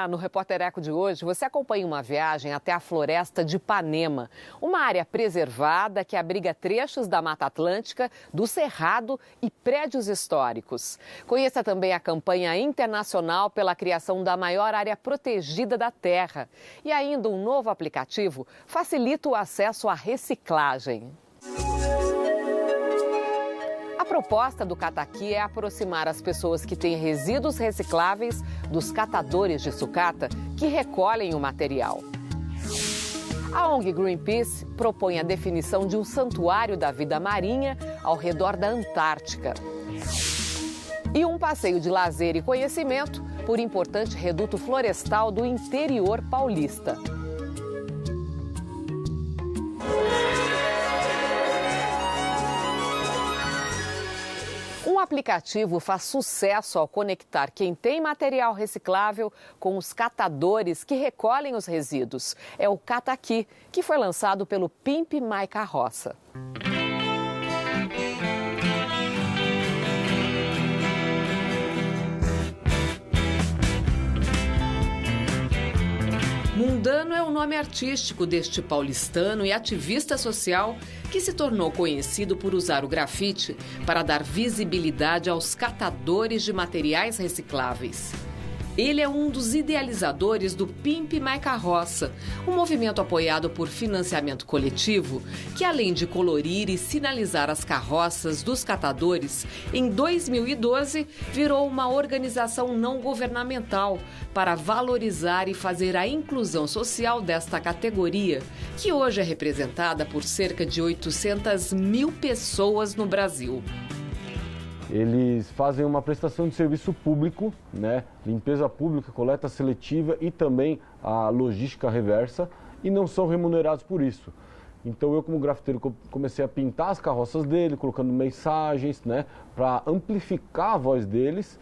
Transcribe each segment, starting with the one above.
Olá, no Repórter Eco de hoje você acompanha uma viagem até a floresta de Ipanema, uma área preservada que abriga trechos da Mata Atlântica, do Cerrado e prédios históricos. Conheça também a campanha internacional pela criação da maior área protegida da Terra. E ainda um novo aplicativo facilita o acesso à reciclagem. A proposta do Cataqui é aproximar as pessoas que têm resíduos recicláveis dos catadores de sucata que recolhem o material. A ONG Greenpeace propõe a definição de um santuário da vida marinha ao redor da Antártica. E um passeio de lazer e conhecimento por importante reduto florestal do interior paulista. Um aplicativo faz sucesso ao conectar quem tem material reciclável com os catadores que recolhem os resíduos. É o Cataqui, que foi lançado pelo Pimp My Carroça. Mundano é o nome artístico deste paulistano e ativista social que se tornou conhecido por usar o grafite para dar visibilidade aos catadores de materiais recicláveis. Ele é um dos idealizadores do Pimp My Carroça, um movimento apoiado por financiamento coletivo que, além de colorir e sinalizar as carroças dos catadores, em 2012 virou uma organização não governamental para valorizar e fazer a inclusão social desta categoria, que hoje é representada por cerca de 800 mil pessoas no Brasil. Eles fazem uma prestação de serviço público, né? Limpeza pública, coleta seletiva e também a logística reversa, e não são remunerados por isso. Então eu, como grafiteiro, comecei a pintar as carroças dele, colocando mensagens, né, para amplificar a voz deles,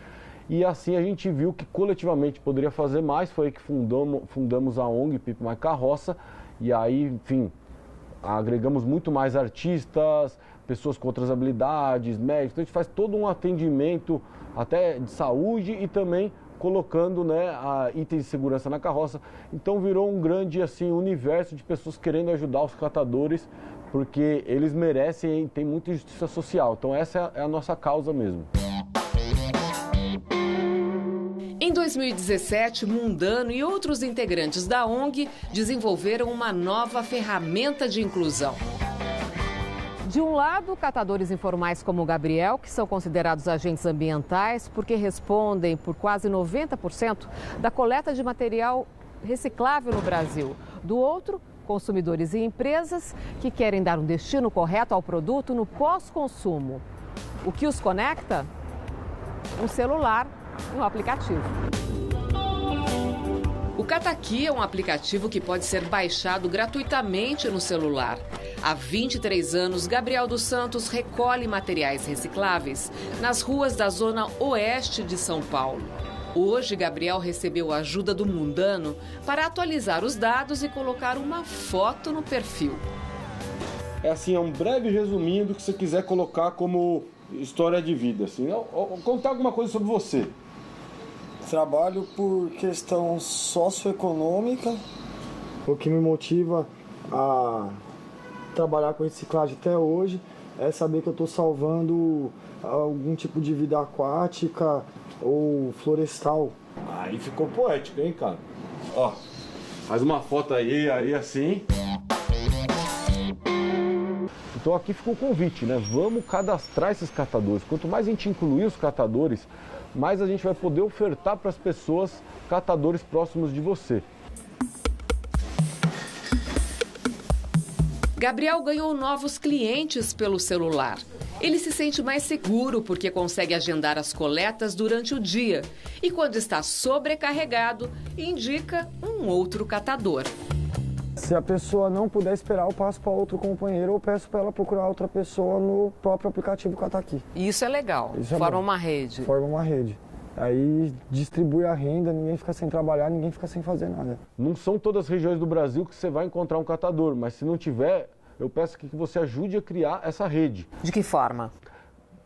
e assim a gente viu que coletivamente poderia fazer mais. Foi aí que fundamos a ONG Pimp My Carroça, e aí, enfim, agregamos muito mais artistas, pessoas com outras habilidades, médicos. Então a gente faz todo um atendimento até de saúde e também colocando, né, itens de segurança na carroça. Então virou um grande assim, universo de pessoas querendo ajudar os catadores, porque eles merecem e tem muita injustiça social. Então essa é a nossa causa mesmo. Em 2017, Mundano e outros integrantes da ONG desenvolveram uma nova ferramenta de inclusão. De um lado, catadores informais como o Gabriel, que são considerados agentes ambientais porque respondem por quase 90% da coleta de material reciclável no Brasil. Do outro, consumidores e empresas que querem dar um destino correto ao produto no pós-consumo. O que os conecta? Um celular e um aplicativo. O Cataqui é um aplicativo que pode ser baixado gratuitamente no celular. Há 23 anos, Gabriel dos Santos recolhe materiais recicláveis nas ruas da zona oeste de São Paulo. Hoje, Gabriel recebeu a ajuda do Mundano para atualizar os dados e colocar uma foto no perfil. É assim, é um breve resuminho do que você quiser colocar como história de vida. Assim, contar alguma coisa sobre você. Trabalho por questão socioeconômica. O que me motiva a trabalhar com reciclagem até hoje é saber que eu estou salvando algum tipo de vida aquática ou florestal. Aí ficou poético, hein, cara? Ó, faz uma foto aí assim. Então aqui ficou o convite, né? Vamos cadastrar esses catadores. Quanto mais a gente incluir os catadores, mais a gente vai poder ofertar para as pessoas catadores próximos de você. Gabriel ganhou novos clientes pelo celular. Ele se sente mais seguro porque consegue agendar as coletas durante o dia. E quando está sobrecarregado, indica um outro catador. Se a pessoa não puder esperar, eu passo para outro companheiro ou peço para ela procurar outra pessoa no próprio aplicativo Cataqui. Isso é legal. Isso é Forma bom. uma rede. Forma uma rede. Aí distribui a renda, ninguém fica sem trabalhar, ninguém fica sem fazer nada. Não são todas as regiões do Brasil que você vai encontrar um catador, mas se não tiver, eu peço que você ajude a criar essa rede. De que forma?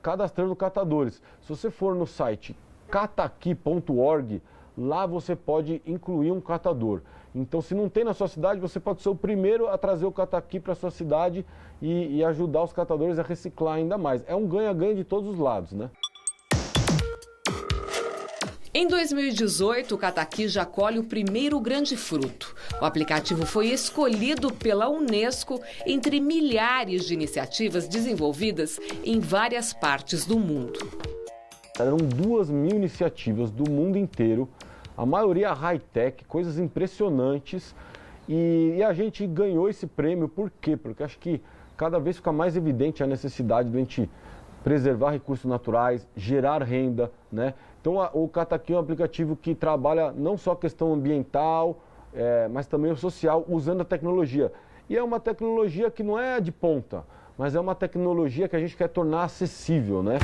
Cadastrando catadores. Se você for no site cataqui.org, lá você pode incluir um catador. Então, se não tem na sua cidade, você pode ser o primeiro a trazer o cataqui para a sua cidade e ajudar os catadores a reciclar ainda mais. É um ganha-ganha de todos os lados, né? Em 2018, o cataqui já colhe o primeiro grande fruto. O aplicativo foi escolhido pela Unesco entre milhares de iniciativas desenvolvidas em várias partes do mundo. Eram 2.000 iniciativas do mundo inteiro, a maioria high-tech, coisas impressionantes. E a gente ganhou esse prêmio por quê? Porque acho que cada vez fica mais evidente a necessidade de a gente preservar recursos naturais, gerar renda, né? Então, o cataqui é um aplicativo que trabalha não só a questão ambiental, mas também o social, usando a tecnologia. E é uma tecnologia que não é de ponta, mas é uma tecnologia que a gente quer tornar acessível, né?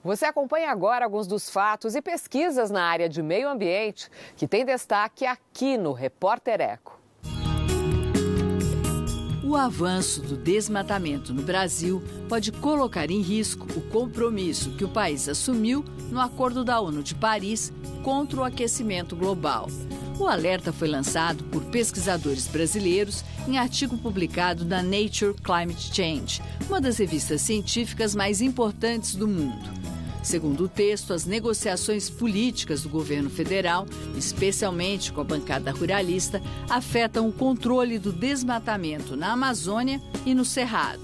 Você acompanha agora alguns dos fatos e pesquisas na área de meio ambiente que tem destaque aqui no Repórter Eco. O avanço do desmatamento no Brasil pode colocar em risco o compromisso que o país assumiu no Acordo da ONU de Paris contra o aquecimento global. O alerta foi lançado por pesquisadores brasileiros em artigo publicado na Nature Climate Change, uma das revistas científicas mais importantes do mundo. Segundo o texto, as negociações políticas do governo federal, especialmente com a bancada ruralista, afetam o controle do desmatamento na Amazônia e no Cerrado.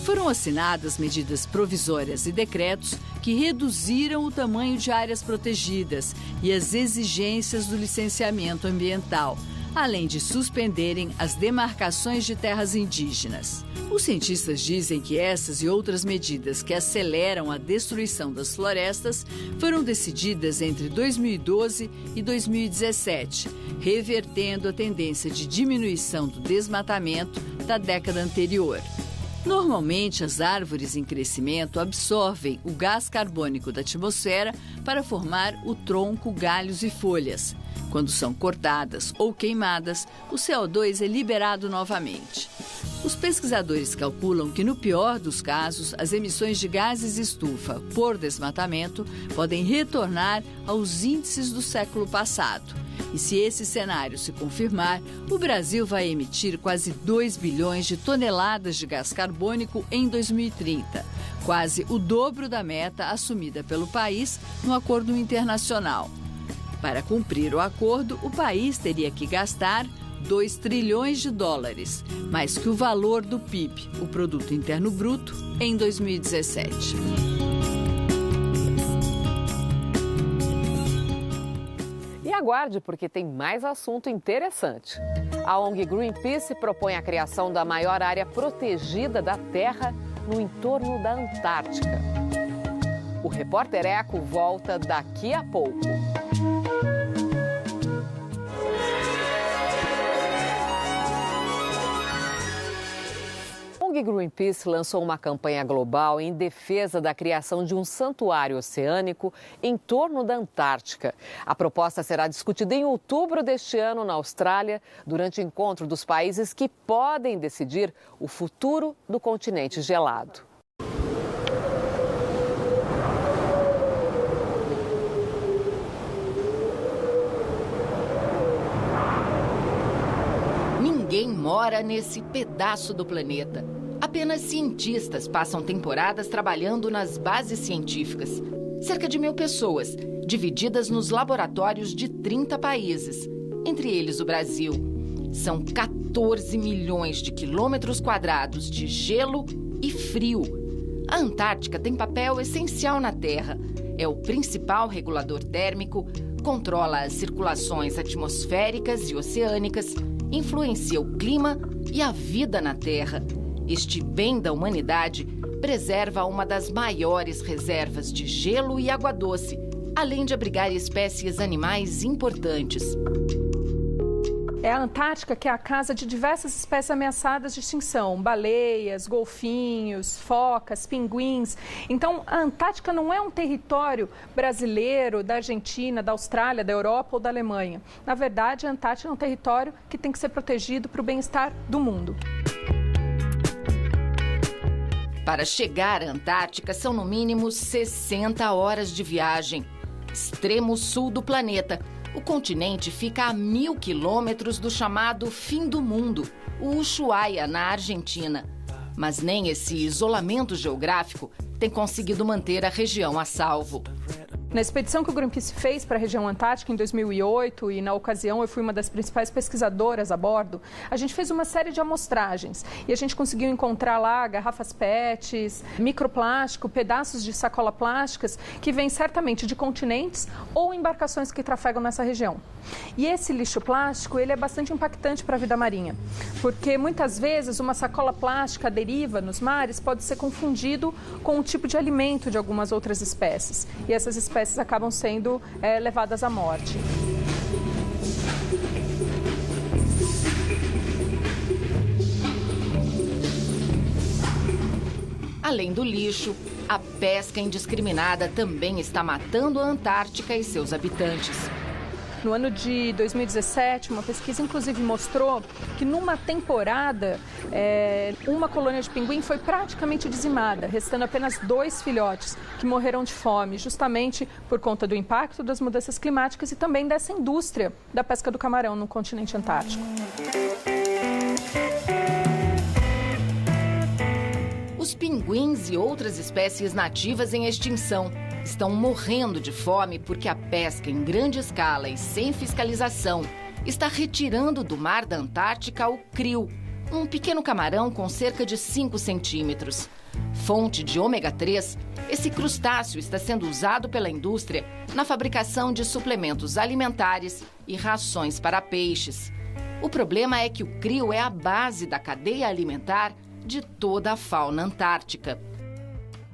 Foram assinadas medidas provisórias e decretos que reduziram o tamanho de áreas protegidas e as exigências do licenciamento ambiental, além de suspenderem as demarcações de terras indígenas. Os cientistas dizem que essas e outras medidas que aceleram a destruição das florestas foram decididas entre 2012 e 2017, revertendo a tendência de diminuição do desmatamento da década anterior. Normalmente, as árvores em crescimento absorvem o gás carbônico da atmosfera para formar o tronco, galhos e folhas. Quando são cortadas ou queimadas, o CO2 é liberado novamente. Os pesquisadores calculam que, no pior dos casos, as emissões de gases estufa por desmatamento podem retornar aos índices do século passado. E se esse cenário se confirmar, o Brasil vai emitir quase 2 bilhões de toneladas de gás carbônico em 2030, quase o dobro da meta assumida pelo país no acordo internacional. Para cumprir o acordo, o país teria que gastar 2 trilhões de dólares, mais que o valor do PIB, o Produto Interno Bruto, em 2017. E aguarde, porque tem mais assunto interessante. A ONG Greenpeace propõe a criação da maior área protegida da Terra no entorno da Antártica. O Repórter Eco volta daqui a pouco. A ONG Greenpeace lançou uma campanha global em defesa da criação de um santuário oceânico em torno da Antártica. A proposta será discutida em outubro deste ano na Austrália, durante o encontro dos países que podem decidir o futuro do continente gelado. Ninguém mora nesse pedaço do planeta. Apenas cientistas passam temporadas trabalhando nas bases científicas. Cerca de 1.000 pessoas, divididas nos laboratórios de 30 países, entre eles o Brasil. São 14 milhões de quilômetros quadrados de gelo e frio. A Antártica tem papel essencial na Terra. É o principal regulador térmico, controla as circulações atmosféricas e oceânicas, influencia o clima e a vida na Terra. Este bem da humanidade preserva uma das maiores reservas de gelo e água doce, além de abrigar espécies animais importantes. É a Antártica que é a casa de diversas espécies ameaçadas de extinção, baleias, golfinhos, focas, pinguins. Então, a Antártica não é um território brasileiro, da Argentina, da Austrália, da Europa ou da Alemanha. Na verdade, a Antártica é um território que tem que ser protegido para o bem-estar do mundo. Para chegar à Antártica, são no mínimo 60 horas de viagem. Extremo sul do planeta. O continente fica a 1.000 quilômetros do chamado fim do mundo, o Ushuaia, na Argentina. Mas nem esse isolamento geográfico tem conseguido manter a região a salvo. Na expedição que o Greenpeace fez para a região antártica em 2008, e na ocasião eu fui uma das principais pesquisadoras a bordo, a gente fez uma série de amostragens e a gente conseguiu encontrar lá garrafas PETs, microplástico, pedaços de sacola plásticas que vêm certamente de continentes ou embarcações que trafegam nessa região. E esse lixo plástico, ele é bastante impactante para a vida marinha, porque muitas vezes uma sacola plástica à deriva nos mares pode ser confundido com um tipo de alimento de algumas outras espécies. E essas espécies acabam sendo levadas à morte. Além do lixo, a pesca indiscriminada também está matando a Antártica e seus habitantes. No ano de 2017, uma pesquisa inclusive mostrou que numa temporada, uma colônia de pinguim foi praticamente dizimada, restando apenas 2 filhotes que morreram de fome, justamente por conta do impacto das mudanças climáticas e também dessa indústria da pesca do camarão no continente antártico. Os pinguins e outras espécies nativas em extinção estão morrendo de fome porque a pesca em grande escala e sem fiscalização está retirando do mar da Antártica o krill, um pequeno camarão com cerca de 5 centímetros. Fonte de ômega 3, esse crustáceo está sendo usado pela indústria na fabricação de suplementos alimentares e rações para peixes. O problema é que o krill é a base da cadeia alimentar de toda a fauna antártica.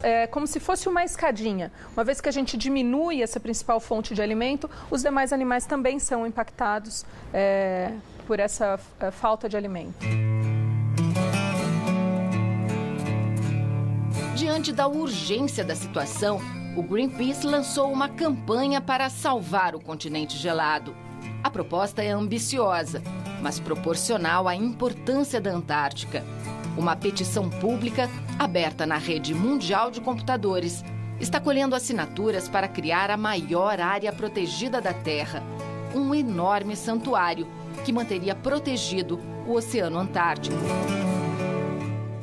É como se fosse uma escadinha. Uma vez que a gente diminui essa principal fonte de alimento, os demais animais também são impactados por essa falta de alimento. Diante da urgência da situação, o Greenpeace lançou uma campanha para salvar o continente gelado. A proposta é ambiciosa, mas proporcional à importância da Antártica. Uma petição pública, aberta na rede mundial de computadores, está colhendo assinaturas para criar a maior área protegida da Terra. Um enorme santuário que manteria protegido o Oceano Antártico.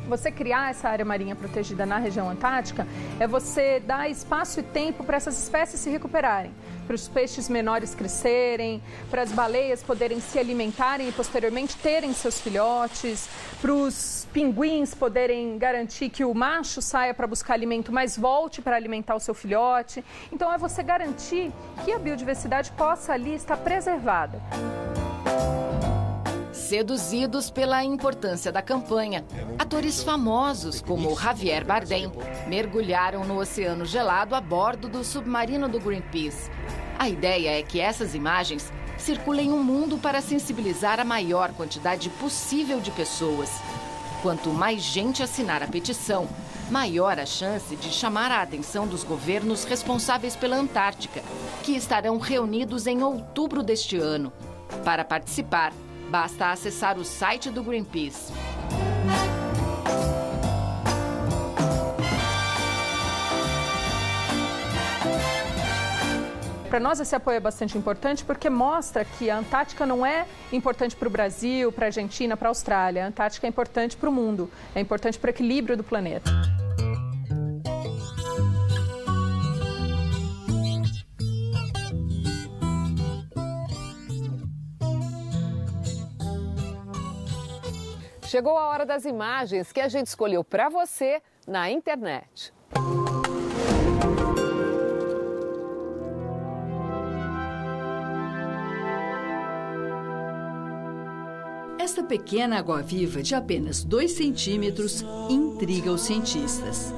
Você criar essa área marinha protegida na região antártica é você dar espaço e tempo para essas espécies se recuperarem, para os peixes menores crescerem, para as baleias poderem se alimentarem e posteriormente terem seus filhotes, para os pinguins poderem garantir que o macho saia para buscar alimento, mas volte para alimentar o seu filhote. Então é você garantir que a biodiversidade possa ali estar preservada. Seduzidos pela importância da campanha, atores famosos como Javier Bardem mergulharam no oceano gelado a bordo do submarino do Greenpeace. A ideia é que essas imagens circulem o mundo para sensibilizar a maior quantidade possível de pessoas. Quanto mais gente assinar a petição, maior a chance de chamar a atenção dos governos responsáveis pela Antártica, que estarão reunidos em outubro deste ano. Para participar, basta acessar o site do Greenpeace. Para nós esse apoio é bastante importante porque mostra que a Antártica não é importante para o Brasil, para a Argentina, para a Austrália. A Antártica é importante para o mundo, é importante para o equilíbrio do planeta. Chegou a hora das imagens que a gente escolheu para você na internet. Esta pequena água-viva de apenas 2 centímetros intriga os cientistas.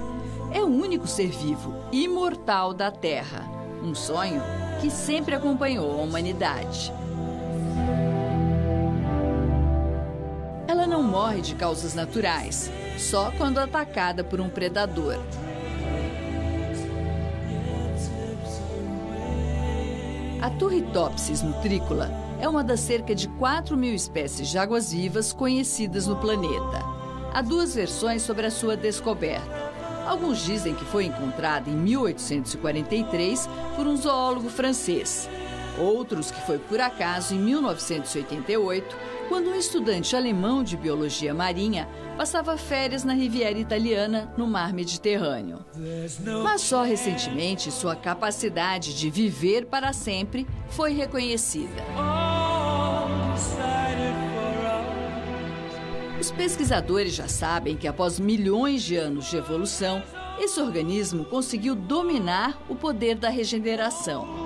É o único ser vivo imortal da Terra. Um sonho que sempre acompanhou a humanidade. morre de causas naturais, só quando atacada por um predador. A Turritopsis nutrícula é uma das cerca de 4.000 espécies de águas-vivas conhecidas no planeta. Há duas versões sobre a sua descoberta. Alguns dizem que foi encontrada em 1843 por um zoólogo francês. Outros que foi por acaso em 1988, quando um estudante alemão de biologia marinha passava férias na Riviera Italiana, no mar Mediterrâneo. Mas só recentemente sua capacidade de viver para sempre foi reconhecida. Os pesquisadores já sabem que após milhões de anos de evolução, esse organismo conseguiu dominar o poder da regeneração.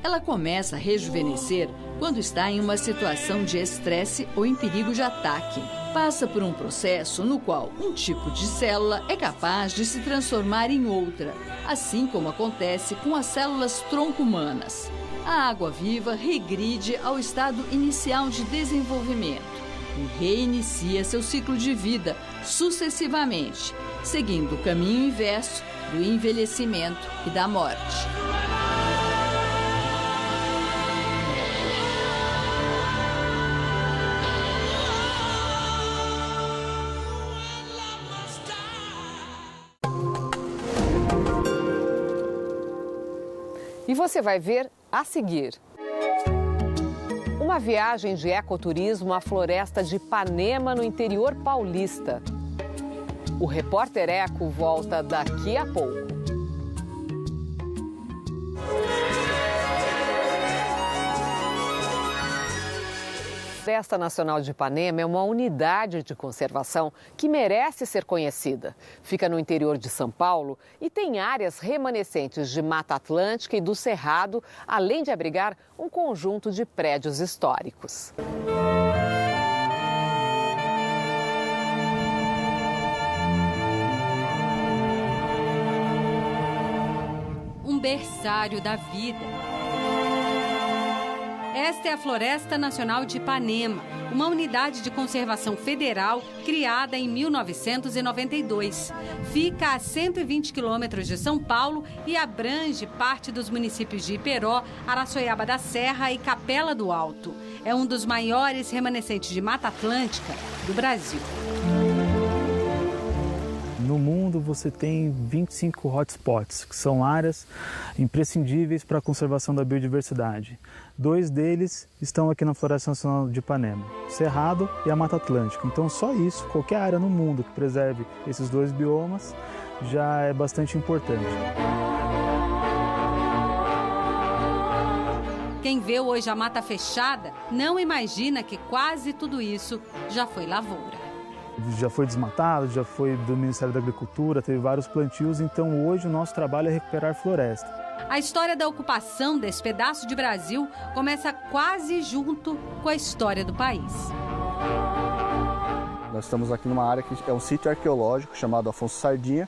Ela começa a rejuvenescer quando está em uma situação de estresse ou em perigo de ataque. Passa por um processo no qual um tipo de célula é capaz de se transformar em outra, assim como acontece com as células tronco humanas. A água-viva regride ao estado inicial de desenvolvimento e reinicia seu ciclo de vida sucessivamente, seguindo o caminho inverso do envelhecimento e da morte. E você vai ver a seguir. Uma viagem de ecoturismo à floresta de Ipanema, no interior paulista. O Repórter Eco volta daqui a pouco. A Floresta Nacional de Ipanema é uma unidade de conservação que merece ser conhecida. Fica no interior de São Paulo e tem áreas remanescentes de Mata Atlântica e do Cerrado, além de abrigar um conjunto de prédios históricos. Um berçário da vida. Esta é a Floresta Nacional de Ipanema, uma unidade de conservação federal criada em 1992. Fica a 120 quilômetros de São Paulo e abrange parte dos municípios de Iperó, Araçoiaba da Serra e Capela do Alto. É um dos maiores remanescentes de Mata Atlântica do Brasil. No mundo, você tem 25 hotspots, que são áreas imprescindíveis para a conservação da biodiversidade. 2 deles estão aqui na Floresta Nacional de Ipanema, o Cerrado e a Mata Atlântica. Então, só isso, qualquer área no mundo que preserve esses 2 biomas, já é bastante importante. Quem vê hoje a mata fechada não imagina que quase tudo isso já foi lavoura. Já foi desmatado, já foi do Ministério da Agricultura, teve vários plantios, então hoje o nosso trabalho é recuperar floresta. A história da ocupação desse pedaço de Brasil começa quase junto com a história do país. Nós estamos aqui numa área que é um sítio arqueológico chamado Afonso Sardinha,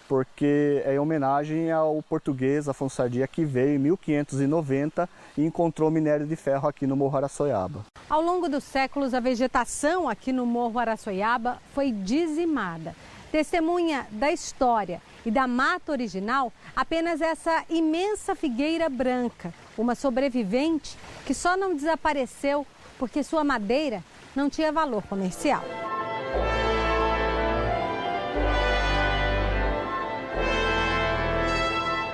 porque é em homenagem ao português Afonso Sardinha, que veio em 1590 e encontrou minério de ferro aqui no Morro Araçoiaba. Ao longo dos séculos, a vegetação aqui no Morro Araçoiaba foi dizimada. Testemunha da história e da mata original, apenas essa imensa figueira branca, uma sobrevivente que só não desapareceu porque sua madeira não tinha valor comercial.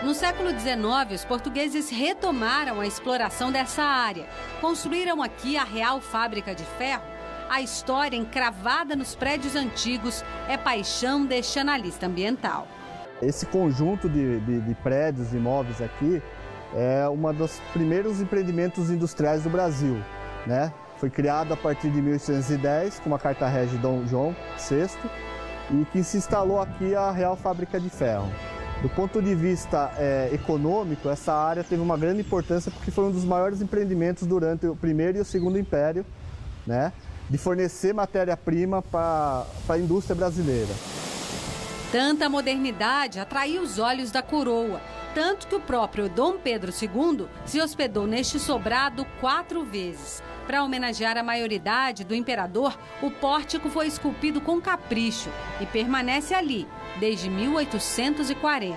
No século XIX, os portugueses retomaram a exploração dessa área. Construíram aqui a Real Fábrica de Ferro. A história encravada nos prédios antigos é paixão deste analista ambiental. Esse conjunto de prédios e imóveis aqui é um dos primeiros empreendimentos industriais do Brasil, né? Foi criado a partir de 1810 com uma carta régia de Dom João VI e que se instalou aqui a Real Fábrica de Ferro. Do ponto de vista econômico, essa área teve uma grande importância porque foi um dos maiores empreendimentos durante o Primeiro e o Segundo Império, né, de fornecer matéria-prima para a indústria brasileira. Tanta modernidade atraiu os olhos da coroa. tanto que o próprio Dom Pedro II se hospedou neste sobrado 4 vezes. Para homenagear a maioridade do imperador, o pórtico foi esculpido com capricho e permanece ali desde 1840.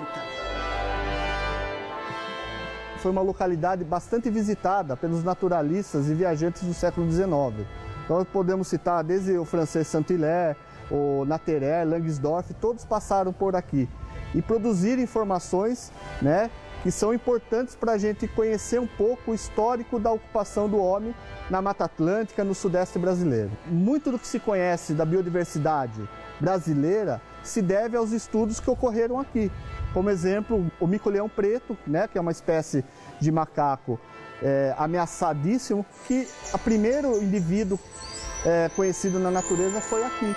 Foi uma localidade bastante visitada pelos naturalistas e viajantes do século XIX. Então podemos citar desde o francês Saint-Hilaire, o Naterre, Langsdorff, todos passaram por aqui e produziram informações, né, que são importantes para a gente conhecer um pouco o histórico da ocupação do homem na Mata Atlântica, no Sudeste brasileiro. Muito do que se conhece da biodiversidade brasileira se deve aos estudos que ocorreram aqui. Como exemplo, o mico-leão preto, né, que é uma espécie de macaco ameaçadíssimo, que o primeiro indivíduo conhecido na natureza foi aqui.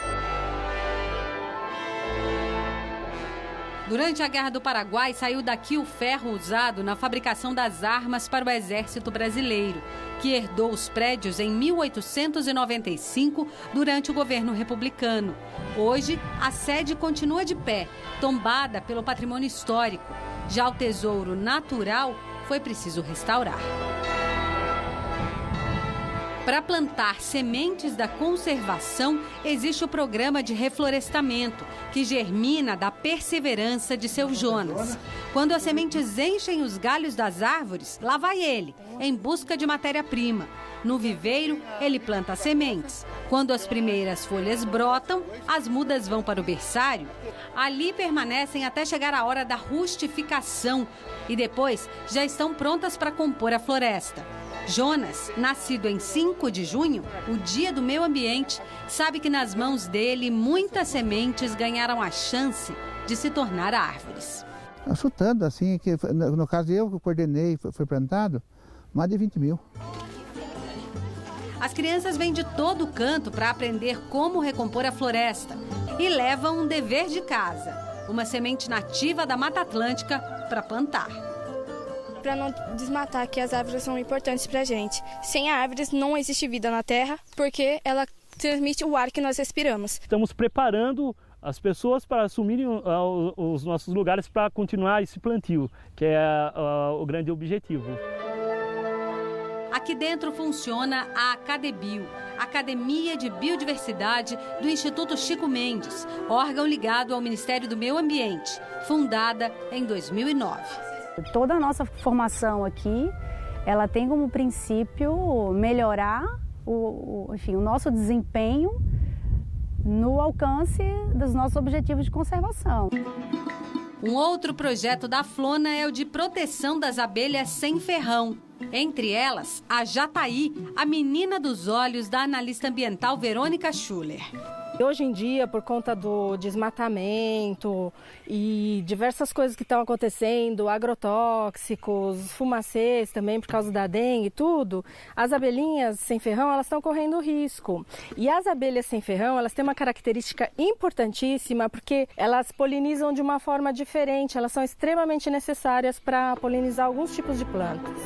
Durante a Guerra do Paraguai, saiu daqui o ferro usado na fabricação das armas para o Exército Brasileiro, que herdou os prédios em 1895 durante o governo republicano. Hoje, a sede continua de pé, tombada pelo patrimônio histórico. Já o tesouro natural foi preciso restaurar. Para plantar sementes da conservação, existe o programa de reflorestamento, que germina da perseverança de seu Jonas. Quando as sementes enchem os galhos das árvores, lá vai ele, em busca de matéria-prima. No viveiro, ele planta as sementes. Quando as primeiras folhas brotam, as mudas vão para o berçário. Ali permanecem até chegar a hora da rustificação e depois já estão prontas para compor a floresta. Jonas, nascido em 5 de junho, o dia do meio ambiente, sabe que nas mãos dele muitas sementes ganharam a chance de se tornar árvores. Chutando assim, que no caso eu que coordenei, foi plantado, mais de 20 mil. As crianças vêm de todo canto para aprender como recompor a floresta e levam um dever de casa, uma semente nativa da Mata Atlântica para plantar. Para não desmatar, que as árvores são importantes para a gente. Sem árvores não existe vida na Terra, porque ela transmite o ar que nós respiramos. Estamos preparando as pessoas para assumirem os nossos lugares para continuar esse plantio, que é o grande objetivo. Aqui dentro funciona a Acadebio, Academia de Biodiversidade do Instituto Chico Mendes, órgão ligado ao Ministério do Meio Ambiente, fundada em 2009. Toda a nossa formação aqui, ela tem como princípio melhorar o nosso desempenho no alcance dos nossos objetivos de conservação. Um outro projeto da Flona é o de proteção das abelhas sem ferrão. Entre elas, a Jataí, a menina dos olhos da analista ambiental Verônica Schuller. Hoje em dia, por conta do desmatamento e diversas coisas que estão acontecendo, agrotóxicos, fumacês também por causa da dengue e tudo, as abelhinhas sem ferrão, elas estão correndo risco. E as abelhas sem ferrão, elas têm uma característica importantíssima porque elas polinizam de uma forma diferente, elas são extremamente necessárias para polinizar alguns tipos de plantas.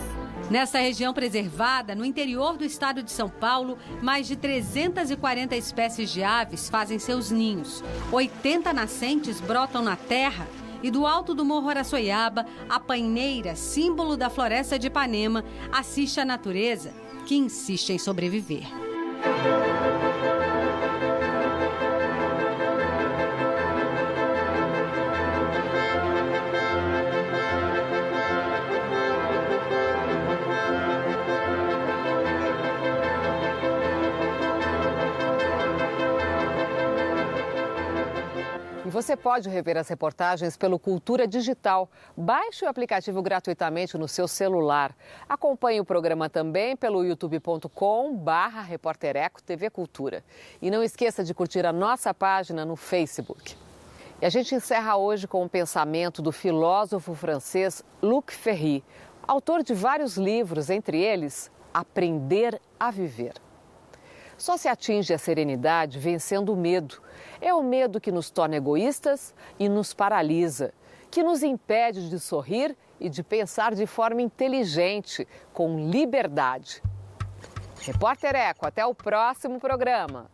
Nesta região preservada, no interior do estado de São Paulo, mais de 340 espécies de aves fazem seus ninhos. 80 nascentes brotam na terra e do alto do Morro Araçoiaba, a paineira, símbolo da floresta de Ipanema, assiste a natureza que insiste em sobreviver. Você pode rever as reportagens pelo Cultura Digital. Baixe o aplicativo gratuitamente no seu celular. Acompanhe o programa também pelo youtube.com/repórtereco TV Cultura. E não esqueça de curtir a nossa página no Facebook. E a gente encerra hoje com um pensamento do filósofo francês Luc Ferry, autor de vários livros, entre eles Aprender a Viver. Só se atinge a serenidade vencendo o medo. É o medo que nos torna egoístas e nos paralisa, que nos impede de sorrir e de pensar de forma inteligente, com liberdade. Repórter Eco, até o próximo programa.